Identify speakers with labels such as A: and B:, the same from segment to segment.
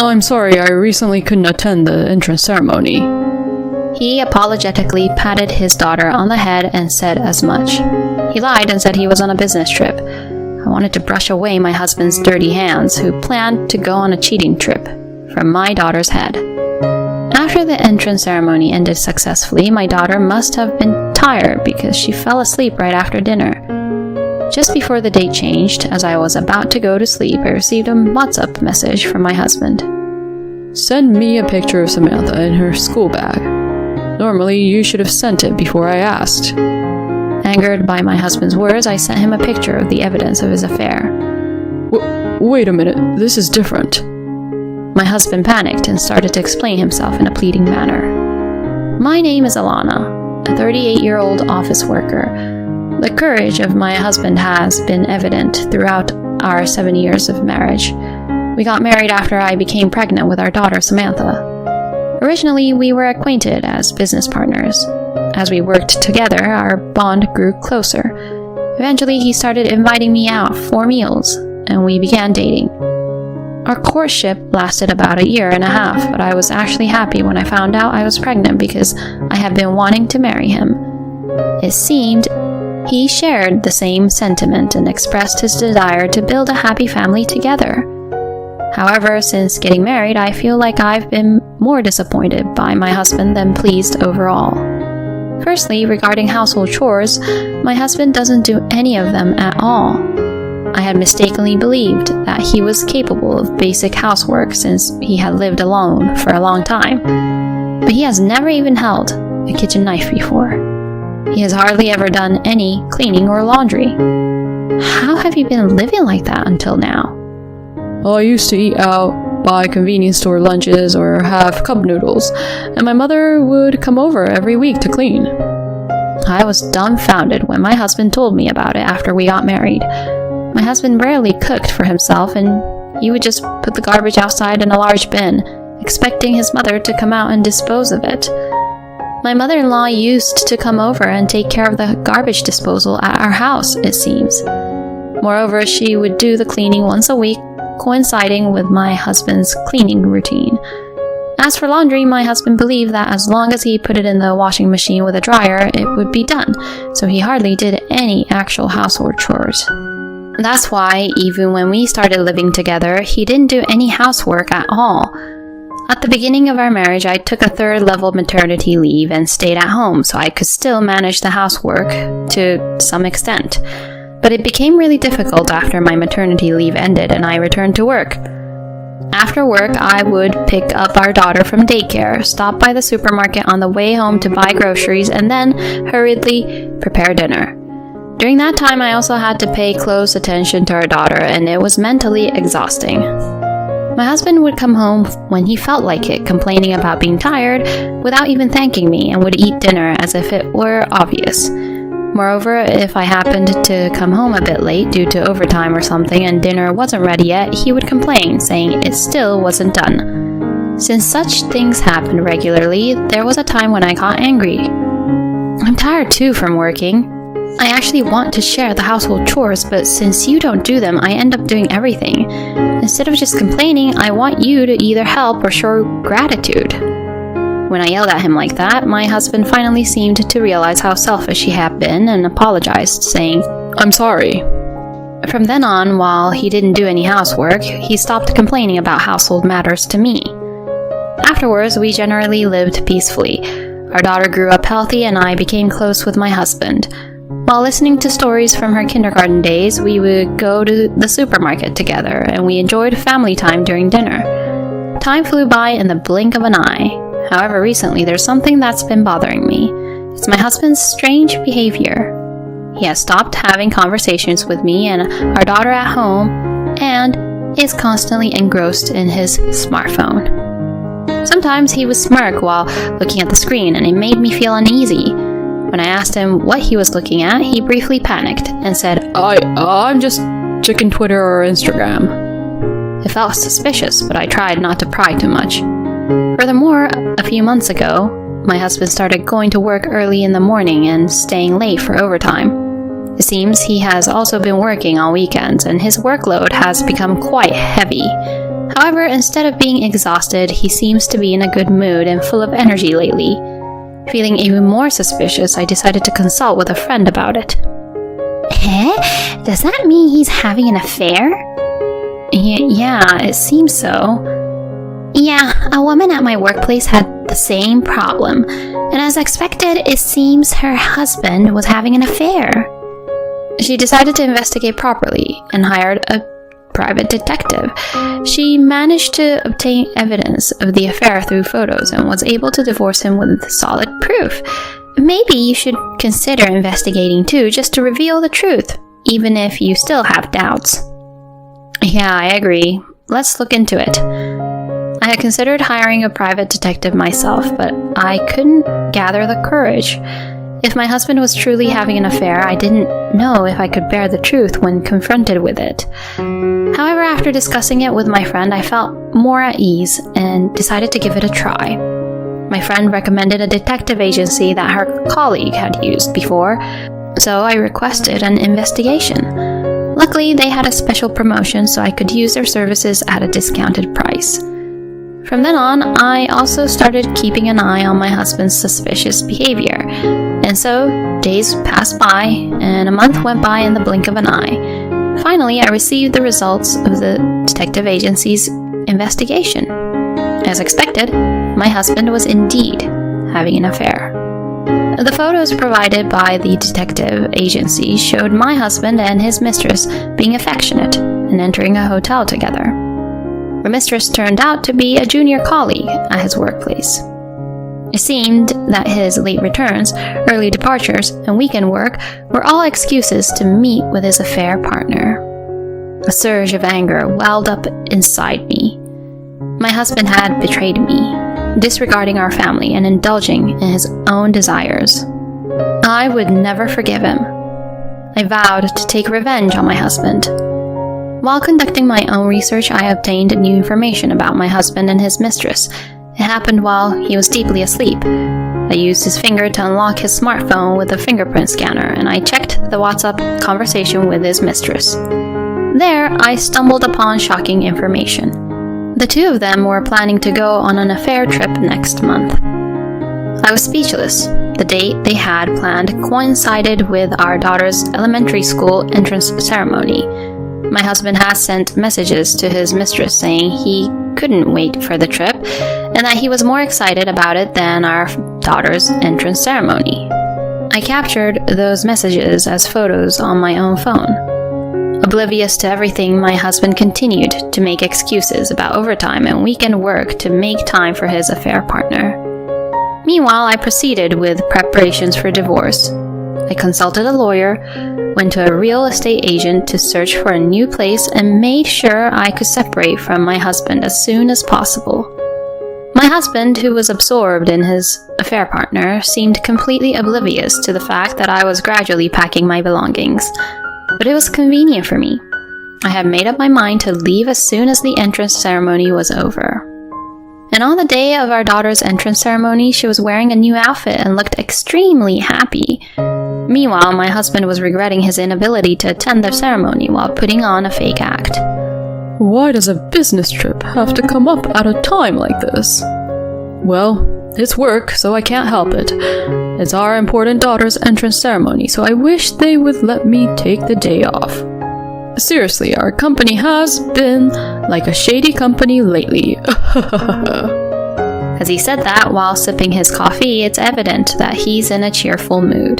A: I'm sorry, I recently couldn't attend the entrance ceremony.
B: He apologetically patted his daughter on the head and said as much. He lied and said he was on a business trip. I wanted to brush away my husband's dirty hands, who planned to go on a cheating trip, from my daughter's head. After the entrance ceremony ended successfully, my daughter must have been tired because she fell asleep right after dinner. Just before the date changed, as I was about to go to sleep, I received a WhatsApp message from my husband.
A: Send me a picture of Samantha in her school bag. Normally, you should have sent it before I asked.
B: Angered by my husband's words, I sent him a picture of the evidence of his affair.
A: Wait a minute, this is different.
B: My husband panicked and started to explain himself in a pleading manner. My name is Alana, a 38-year-old office worker. The courage of my husband has been evident throughout our 7 years of marriage. We got married after I became pregnant with our daughter Samantha. Originally, we were acquainted as business partners. As we worked together, our bond grew closer. Eventually, he started inviting me out for meals, and we began dating. Our courtship lasted about 1.5 years, but I was actually happy when I found out I was pregnant because I had been wanting to marry him. It seemed he shared the same sentiment and expressed his desire to build a happy family together. However, since getting married, I feel like I've been more disappointed by my husband than pleased overall. Firstly, regarding household chores, my husband doesn't do any of them at all. I had mistakenly believed that he was capable of basic housework since he had lived alone for a long time, but he has never even held a kitchen knife before. He has hardly ever done any cleaning or laundry. How have you been living like that until now?
A: I used to eat out, buy convenience store lunches, or have cup noodles, and my mother would come over every week to clean.
B: I was dumbfounded when my husband told me about it after we got married. My husband rarely cooked for himself, and he would just put the garbage outside in a large bin, expecting his mother to come out and dispose of it. My mother-in-law used to come over and take care of the garbage disposal at our house, it seems. Moreover, she would do the cleaning once a week, coinciding with my husband's cleaning routine. As for laundry, my husband believed that as long as he put it in the washing machine with a dryer, it would be done, so he hardly did any actual household chores. That's why, even when we started living together, he didn't do any housework at all. At the beginning of our marriage, I took a 3rd-level maternity leave and stayed at home so I could still manage the housework to some extent. But it became really difficult after my maternity leave ended and I returned to work. After work, I would pick up our daughter from daycare, stop by the supermarket on the way home to buy groceries, and then hurriedly prepare dinner. During that time, I also had to pay close attention to our daughter, and it was mentally exhausting. My husband would come home when he felt like it, complaining about being tired without even thanking me, and would eat dinner as if it were obvious. Moreover, if I happened to come home a bit late due to overtime or something and dinner wasn't ready yet, he would complain, saying it still wasn't done. Since such things happened regularly, there was a time when I got angry. I'm tired too from working. I actually want to share the household chores, but since you don't do them, I end up doing everything. Instead of just complaining, I want you to either help or show gratitude. When I yelled at him like that, my husband finally seemed to realize how selfish he had been and apologized, saying,
A: I'm sorry.
B: From then on, while he didn't do any housework, he stopped complaining about household matters to me. Afterwards, we generally lived peacefully. Our daughter grew up healthy and I became close with my husband. While listening to stories from her kindergarten days, we would go to the supermarket together and we enjoyed family time during dinner. Time flew by in the blink of an eye. However, recently there's something that's been bothering me. It's my husband's strange behavior. He has stopped having conversations with me and our daughter at home and is constantly engrossed in his smartphone. Sometimes he would smirk while looking at the screen and it made me feel uneasy. When I asked him what he was looking at, he briefly panicked and said,
A: I'm just checking Twitter or Instagram.
B: It felt suspicious, but I tried not to pry too much. Furthermore, a few months ago, my husband started going to work early in the morning and staying late for overtime. It seems he has also been working on weekends, and his workload has become quite heavy. However, instead of being exhausted, he seems to be in a good mood and full of energy lately. Feeling even more suspicious, I decided to consult with a friend about it.
C: Does that mean he's having an affair?
B: Yeah, it seems so.
C: Yeah, a woman at my workplace had the same problem, and as expected, it seems her husband was having an affair.
B: She decided to investigate properly and hired a private detective. She managed to obtain evidence of the affair through photos and was able to divorce him with solid proof.
C: Maybe you should consider investigating too, just to reveal the truth, even if you still have doubts.
B: Yeah, I agree. Let's look into it. I had considered hiring a private detective myself, but I couldn't gather the courage. If my husband was truly having an affair, I didn't know if I could bear the truth when confronted with it. However, after discussing it with my friend, I felt more at ease and decided to give it a try. My friend recommended a detective agency that her colleague had used before, so I requested an investigation. Luckily, they had a special promotion, so I could use their services at a discounted price. From then on, I also started keeping an eye on my husband's suspicious behavior. And so, days passed by, and a month went by in the blink of an eye. Finally, I received the results of the detective agency's investigation. As expected, my husband was indeed having an affair. The photos provided by the detective agency showed my husband and his mistress being affectionate and entering a hotel together. The mistress turned out to be a junior colleague at his workplace. It seemed that his late returns, early departures, and weekend work were all excuses to meet with his affair partner. A surge of anger welled up inside me. My husband had betrayed me, disregarding our family and indulging in his own desires. I would never forgive him. I vowed to take revenge on my husband. While conducting my own research, I obtained new information about my husband and his mistress. It happened while he was deeply asleep. I used his finger to unlock his smartphone with a fingerprint scanner, and I checked the WhatsApp conversation with his mistress. There, I stumbled upon shocking information. The two of them were planning to go on an affair trip next month. I was speechless. The date they had planned coincided with our daughter's elementary school entrance ceremony. My husband had sent messages to his mistress saying he couldn't wait for the trip and that he was more excited about it than our daughter's entrance ceremony. I captured those messages as photos on my own phone. Oblivious to everything, my husband continued to make excuses about overtime and weekend work to make time for his affair partner. Meanwhile, I proceeded with preparations for divorce. I consulted a lawyer, went to a real estate agent to search for a new place, and made sure I could separate from my husband as soon as possible. My husband, who was absorbed in his affair partner, seemed completely oblivious to the fact that I was gradually packing my belongings. But it was convenient for me. I had made up my mind to leave as soon as the entrance ceremony was over. And on the day of our daughter's entrance ceremony, she was wearing a new outfit and looked extremely happy. Meanwhile, my husband was regretting his inability to attend the ceremony while putting on a fake act.
A: Why does a business trip have to come up at a time like this? Well, it's work, so I can't help it. It's our important daughter's entrance ceremony, so I wish they would let me take the day off. Seriously, our company has been like a shady company lately.
B: As he said that while sipping his coffee, it's evident that he's in a cheerful mood.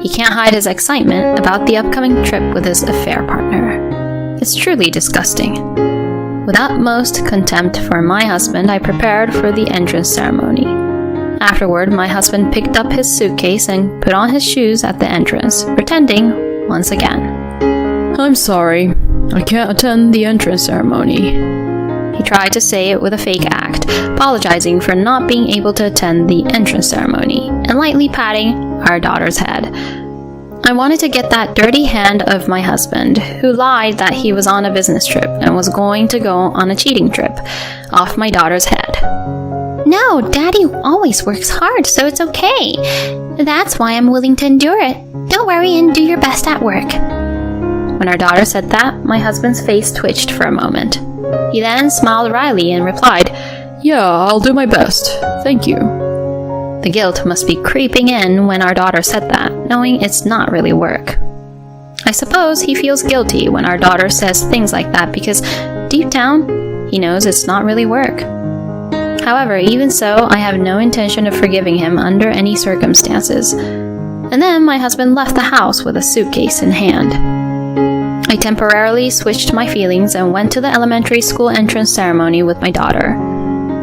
B: He can't hide his excitement about the upcoming trip with his affair partner. It's truly disgusting. With utmost contempt for my husband, I prepared for the entrance ceremony. Afterward, my husband picked up his suitcase and put on his shoes at the entrance, pretending once again.
A: I'm sorry, I can't attend the entrance ceremony.
B: He tried to say it with a fake act, apologizing for not being able to attend the entrance ceremony, and lightly patting our daughter's head. I wanted to get that dirty hand of my husband, who lied that he was on a business trip and was going to go on a cheating trip, off my daughter's head.
C: No, Daddy always works hard, so it's okay. That's why I'm willing to endure it. Don't worry and do your best at work.
B: When our daughter said that, my husband's face twitched for a moment. He then smiled wryly and replied,
A: Yeah, I'll do my best. Thank you.
B: The guilt must be creeping in when our daughter said that, knowing it's not really work. I suppose he feels guilty when our daughter says things like that because deep down, he knows it's not really work. However, even so, I have no intention of forgiving him under any circumstances. And then my husband left the house with a suitcase in hand. I temporarily switched my feelings and went to the elementary school entrance ceremony with my daughter.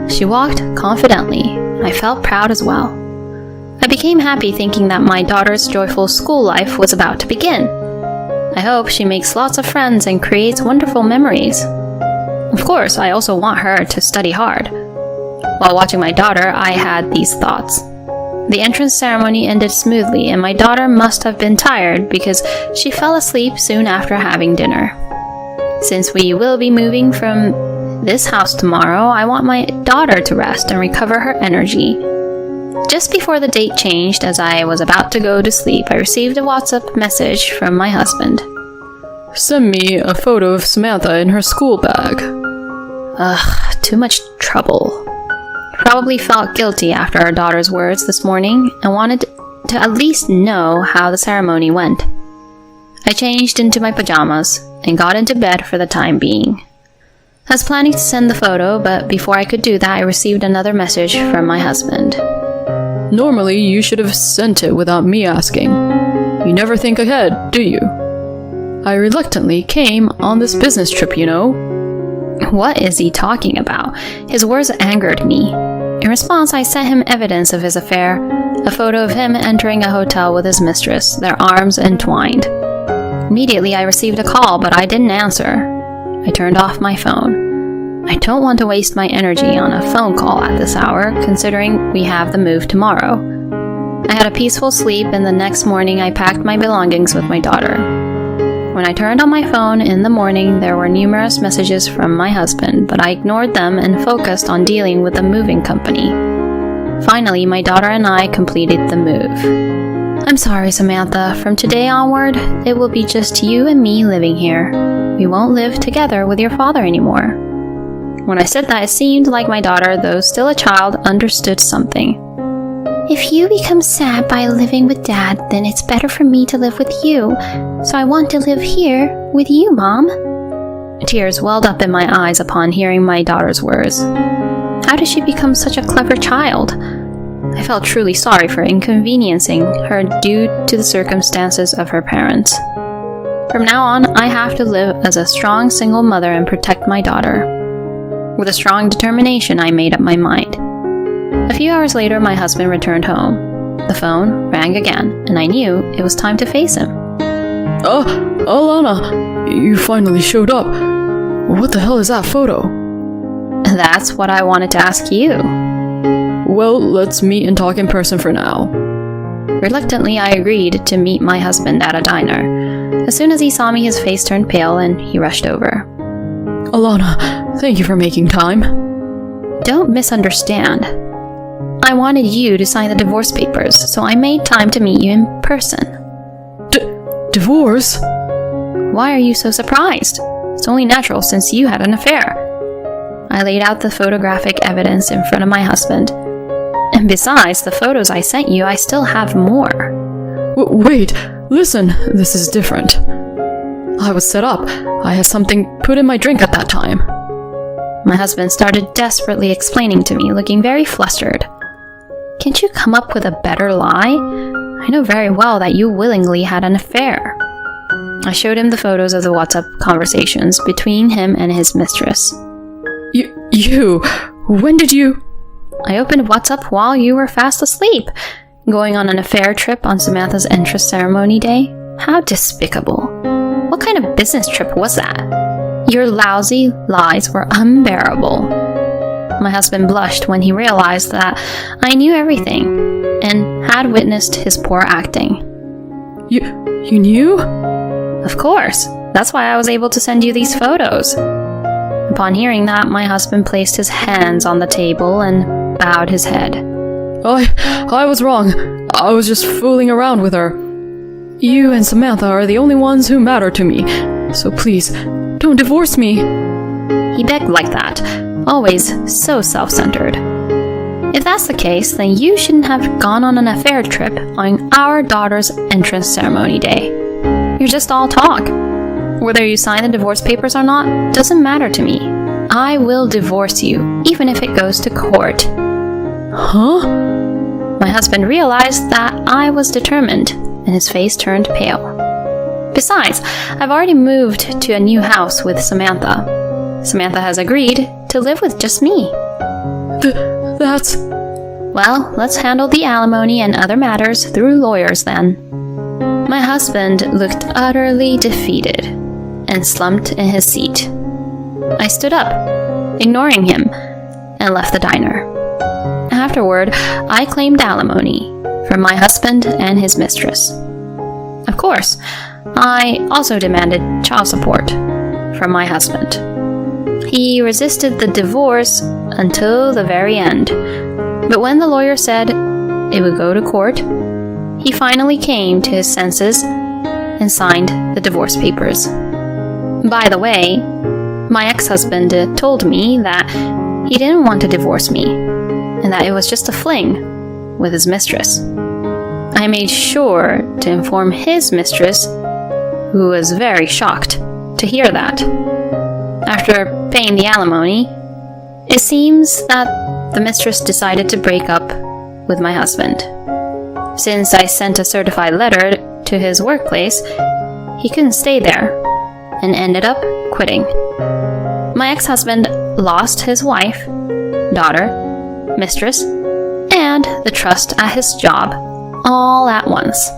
B: She walked confidently. I felt proud as well. I became happy thinking that my daughter's joyful school life was about to begin. I hope she makes lots of friends and creates wonderful memories. Of course, I also want her to study hard. While watching my daughter, I had these thoughts. The entrance ceremony ended smoothly, and my daughter must have been tired because she fell asleep soon after having dinner. Since we will be moving from this house tomorrow, I want my daughter to rest and recover her energy. Just before the date changed, as I was about to go to sleep, I received a WhatsApp message from my husband.
A: Send me a photo of Samantha in her school bag.
B: Ugh, too much trouble. Probably felt guilty after our daughter's words this morning and wanted to at least know how the ceremony went. I changed into my pajamas and got into bed for the time being. I was planning to send the photo, but before I could do that, I received another message from my husband.
A: Normally, you should have sent it without me asking. You never think ahead, do you? I reluctantly came on this business trip, you know.
B: What is he talking about? His words angered me. In response, I sent him evidence of his affair, a photo of him entering a hotel with his mistress, their arms entwined. Immediately, I received a call, but I didn't answer. I turned off my phone. I don't want to waste my energy on a phone call at this hour, considering we have the move tomorrow. I had a peaceful sleep, and the next morning I packed my belongings with my daughter. When I turned on my phone in the morning, there were numerous messages from my husband, but I ignored them and focused on dealing with the moving company. Finally, my daughter and I completed the move. I'm sorry, Samantha. From today onward, it will be just you and me living here. We won't live together with your father anymore. When I said that, it seemed like my daughter, though still a child, understood something.
C: If you become sad by living with Dad, then it's better for me to live with you. So I want to live here with you, Mom.
B: Tears welled up in my eyes upon hearing my daughter's words. How did she become such a clever child? I felt truly sorry for inconveniencing her due to the circumstances of her parents. From now on, I have to live as a strong single mother and protect my daughter. With a strong determination, I made up my mind. A few hours later, my husband returned home. The phone rang again, and I knew it was time to face him.
A: Alana, you finally showed up. What the hell is that photo?
B: That's what I wanted to ask you.
A: Well, let's meet and talk in person for now.
B: Reluctantly, I agreed to meet my husband at a diner. As soon as he saw me, his face turned pale and he rushed over.
A: Alana, thank you for making time.
B: Don't misunderstand. I wanted you to sign the divorce papers, so I made time to meet you in person.
A: Divorce?
B: Why are you so surprised? It's only natural since you had an affair. I laid out the photographic evidence in front of my husband. And besides the photos I sent you, I still have more.
A: Wait, listen, this is different. I was set up. I had something put in my drink at that time.
B: My husband started desperately explaining to me, looking very flustered. Can't you come up with a better lie? I know very well that you willingly had an affair. I showed him the photos of the WhatsApp conversations between him and his mistress.
A: When did you?
B: I opened WhatsApp while you were fast asleep, going on an affair trip on Samantha's entrance ceremony day. How despicable. What kind of business trip was that? Your lousy lies were unbearable. My husband blushed when he realized that I knew everything and had witnessed his poor acting.
A: You knew?
B: Of course. That's why I was able to send you these photos. Upon hearing that, my husband placed his hands on the table and bowed his head.
A: I was wrong. I was just fooling around with her. You and Samantha are the only ones who matter to me. So please, don't divorce me.
B: He begged like that, always so self-centered. If that's the case, then you shouldn't have gone on an affair trip on our daughter's entrance ceremony day. You're just all talk. Whether you sign the divorce papers or not doesn't matter to me. I will divorce you, even if it goes to court.
A: Huh?
B: My husband realized that I was determined, and his face turned pale. Besides, I've already moved to a new house with Samantha. Samantha has agreed to live with just me.
A: That's...
B: Well, let's handle the alimony and other matters through lawyers then. My husband looked utterly defeated and slumped in his seat. I stood up, ignoring him, and left the diner. Afterward, I claimed alimony from my husband and his mistress. Of course, I also demanded child support from my husband. He resisted the divorce until the very end, but when the lawyer said it would go to court, he finally came to his senses and signed the divorce papers. By the way, my ex-husband told me that he didn't want to divorce me, and that it was just a fling with his mistress. I made sure to inform his mistress, who was very shocked to hear that. After paying the alimony, it seems that the mistress decided to break up with my husband. Since I sent a certified letter to his workplace, he couldn't stay there and ended up quitting. My ex-husband lost his wife, daughter, mistress, and the trust at his job all at once.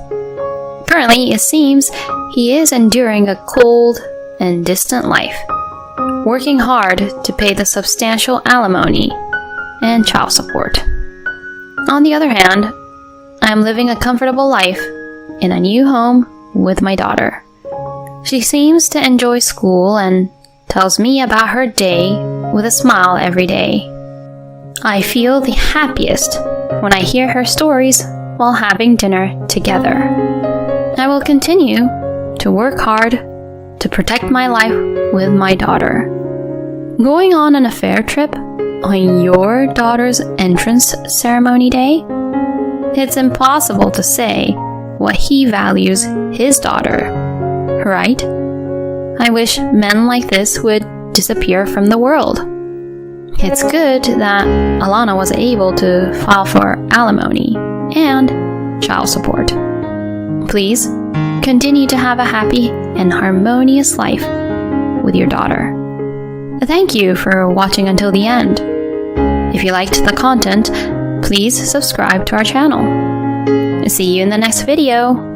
B: Currently, it seems he is enduring a cold and distant life, working hard to pay the substantial alimony and child support. On the other hand, I am living a comfortable life in a new home with my daughter. She seems to enjoy school and tells me about her day with a smile every day. I feel the happiest when I hear her stories while having dinner together. I will continue to work hard to protect my life with my daughter. Going on an affair trip on your daughter's entrance ceremony day? It's impossible to say what he values his daughter, right? I wish men like this would disappear from the world. It's good that Alana was able to file for alimony and child support. Please continue to have a happy and harmonious life with your daughter. Thank you for watching until the end. If you liked the content, please subscribe to our channel. See you in the next video.